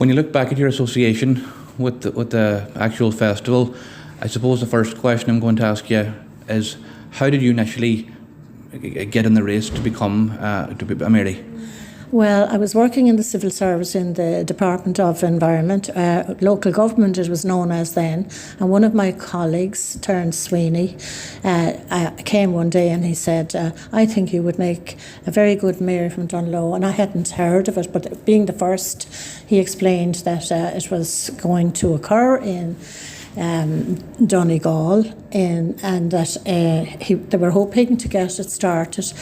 When you look back at your association with the actual festival, I suppose the first question I'm going to ask you is, how did you initially get in the race to become a Mary? Well, I was working in the civil service in the Department of Environment, local government it was known as then, and one of my colleagues, Terence Sweeney, came one day and he said, I think you would make a very good Mary from Dungloe, and I hadn't heard of it, but being the first, he explained that it was going to occur in Donegal, and that they were hoping to get it started.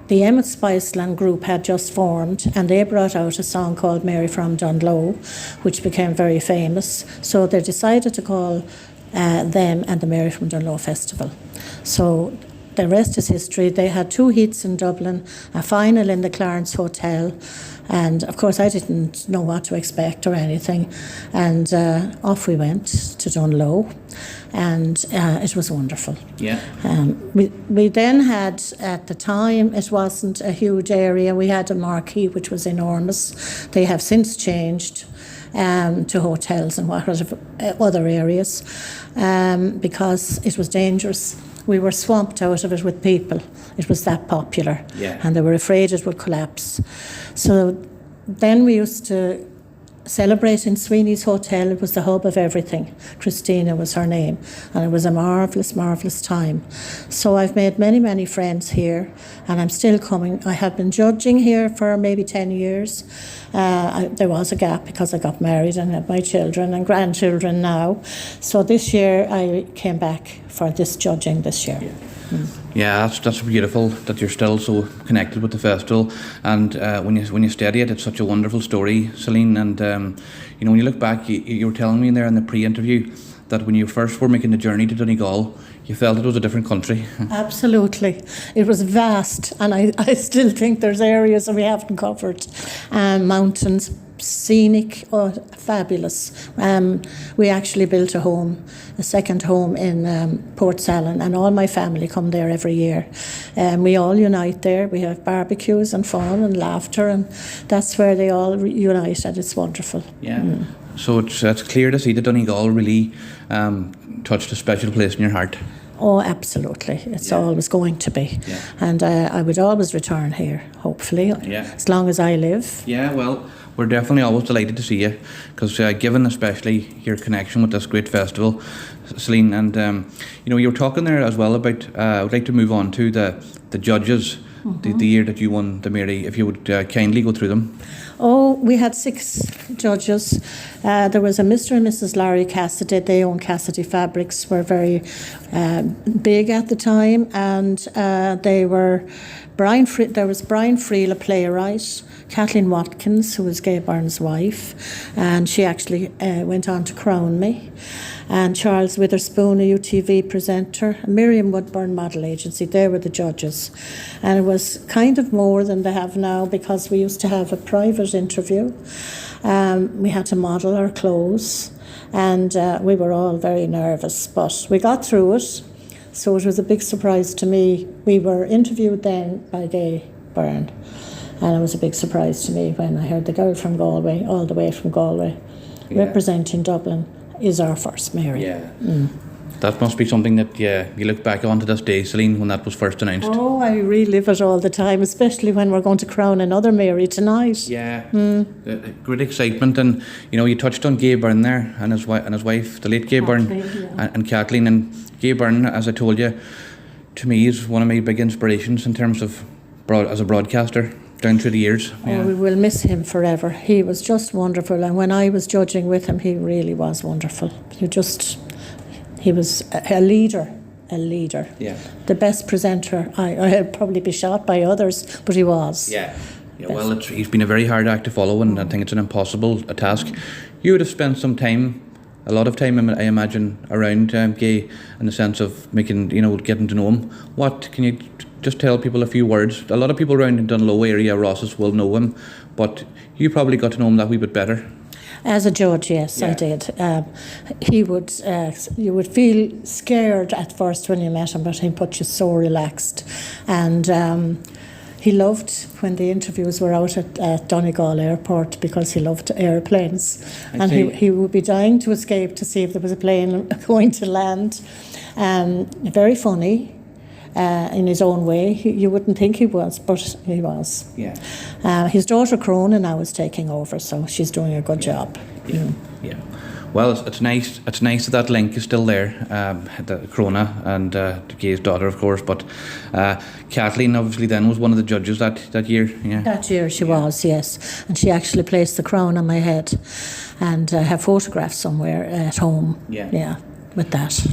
The Emmett Spiceland group had just formed, and they brought out a song called Mary From Dungloe, which became very famous. So they decided to call them and the Mary From Dungloe Festival. So the rest is history. They had 2 heats in Dublin, a final in the Clarence Hotel, and of course I didn't know what to expect or anything, and off we went to Dungloe, and it was wonderful. Yeah. We then had, at the time, it wasn't a huge area. We had a marquee which was enormous. They have since changed to hotels and other areas because it was dangerous. We were swamped out of it with people. It was that popular, and they were afraid it would collapse. So then we used to celebrate in Sweeney's Hotel. It was the hub of everything. Christina was her name, and it was a marvellous, marvellous time. So I've made many, many friends here, and I'm still coming. I have been judging here for maybe 10 years. There was a gap because I got married and had my children and grandchildren now. So this year I came back for this judging this year. Yeah, that's beautiful that you're still so connected with the festival, and when you study it, it's such a wonderful story, Celine. And when you look back, you were telling me in there in the pre-interview that when you first were making the journey to Donegal, you felt it was a different country. Absolutely. It was vast, and I still think there's areas that we haven't covered. Mountains, scenic, fabulous. We actually built a second home in Port Salin, and all my family come there every year. We all unite there. We have barbecues and fun and laughter, and that's where they all unite, and it's wonderful. Yeah. So it's clear to see that Donegal really touched a special place in your heart. Oh, absolutely. It's always going to be. Yeah. And I would always return here, hopefully, as long as I live. Yeah, well, we're definitely always delighted to see you, because given especially your connection with this great festival, Celine, and you were talking there as well about, I would like to move on to the judges, the year that you won the Mary, if you would kindly go through them. Oh, we had 6 judges. There was a Mr. and Mrs. Larry Cassidy. They owned Cassidy Fabrics, were very big at the time, and they were there was Brian Freel, a playwright, Kathleen Watkins, who was Gay Byrne's wife, and she actually went on to crown me, and Charles Witherspoon, a UTV presenter, and Miriam Woodburn Model Agency. They were the judges, and it was kind of more than they have now, because we used to have a private interview. We had to model our clothes, and we were all very nervous, but we got through it. So it was a big surprise to me. We were interviewed then by Gay Byrne, and it was a big surprise to me when I heard the girl from Galway, all the way from Galway, representing Dublin, is our first Mary. Yeah. That must be something that you look back on to this day, Celine, when that was first announced. Oh, I relive it all the time, especially when we're going to crown another Mary tonight. Yeah, great excitement. And you touched on Gay Byrne there, and his wife, the late Gay Byrne, and Kathleen. And Gay Byrne, as I told you, to me is one of my big inspirations in terms of as a broadcaster down through the years. Yeah. Oh, we will miss him forever. He was just wonderful, and when I was judging with him, he really was wonderful. He was a leader. Yeah. The best presenter. I'd probably be shot by others, but he was. Yeah. Well, he's been a very hard act to follow, and I think it's an impossible task. You would have spent a lot of time, I imagine, around Gay, in the sense of getting to know him. What can you just tell people a few words? A lot of people around in Dungloe area, Rosses, will know him, but you probably got to know him that wee bit better. As a judge, yes, I did. You would feel scared at first when you met him, but he put you so relaxed, and he loved when the interviews were out at Donegal Airport because he loved airplanes. And he would be dying to escape to see if there was a plane going to land. Very funny. In his own way. You wouldn't think he was, but he was. Yeah. His daughter Crona now is taking over, so she's doing a good job. Yeah. Yeah. Well, it's nice. It's nice that link is still there. The Crona and Gay's daughter, of course, but Kathleen obviously then was one of the judges that year. Yeah. That year she was, yes, and she actually placed the crown on my head, and I have photographs somewhere at home. Yeah. Yeah, with that.